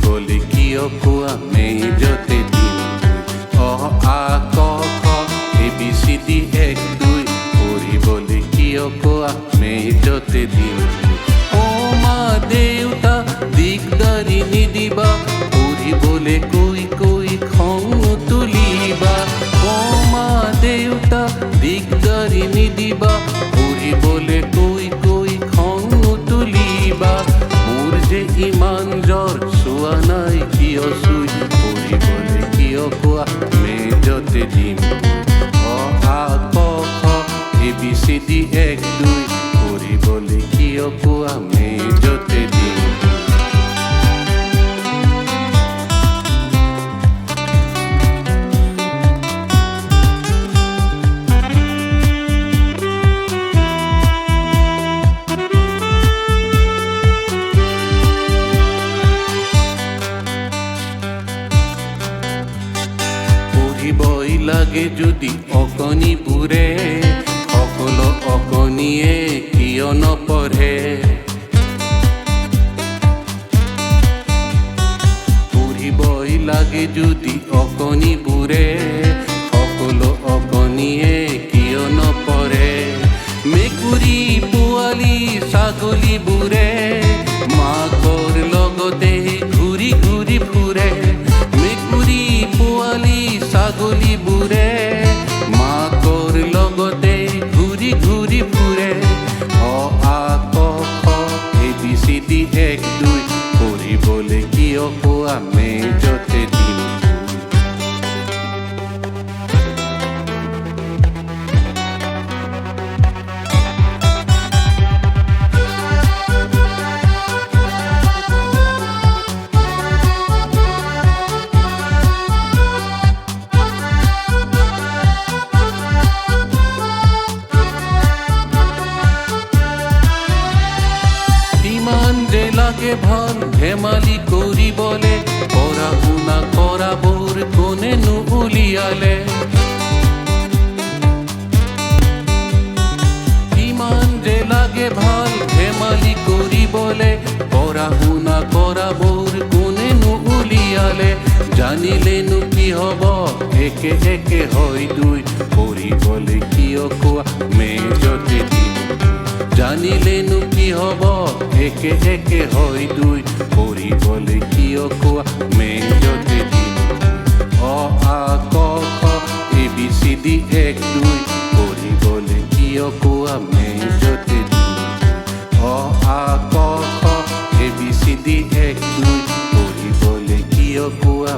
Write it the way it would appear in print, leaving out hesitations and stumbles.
পঢ়িবলৈ কিয় কোৱা মেজতে দিম অ আ ক খ ABCD 1 2 পঢ়িবলৈ কিয় কোৱা মেজতে দিম অ মা দেউতা দিগদাৰি নিদিবা পঢ়িবলৈ কৈ কৈ খং তুলিবা অ মা দেউতা দিগদাৰি নিদিবা পঢ়িবলৈ কৈ কৈ খং তুলিবা মোৰ যে ইমান জ্বৰ চোৱা নাই কিয় চুই পঢ়িবলৈ কিয় কোৱা মেজতে দিম অ আ ক খ ABCD 1 2 পঢ়িবলৈ কিয় কোৱা মেজতে দিম পঢ়িবই লাগে যদি অকণিবোৰে সকলো অকণিয়ে কিয় নপঢ়ে পঢ়িবই লাগে যদি অকণিবোৰে সকলো অকণিয়ে কিয় নপঢ়ে মেকুৰী পোৱালি ছাগলীবোৰে মাকৰ লগতে ঘূৰি ঘূৰি ফুৰে মেকুৰী পোৱালি ছাগলীবোৰে মাকৰ লগতে ঘূৰি ঘূৰি ফুৰে অ আ ক খ ABCD 1 2 পঢ়িবলৈ কিয় কোৱা মেজতে দিম লাগে ভাল ধেমালি কৰিবলে পঢ়া শুনা কৰাবোৰ কোনেনো উলিয়ালে ইমান যে লাগে ভাল ধেমালি কৰিবলে পঢ়া শুনা কৰাবোৰ কোনেনো উলিয়ালে জানিলেনো কি হ'ব একে একে হয় দুই পঢ়িবলৈ কিয় কোৱা মেজতে দিম জানিলেনো কি হ'ব একে একে হয় দুই পঢ়িবলৈ কিয় কোৱা মেজতে দিম অ আ ক খ ABCD 1 2 পঢ়িবলৈ কিয় কোৱা মেজতে দিম অ আ ক খ ABCD 1 2 পঢ়িবলৈ কিয় কোৱা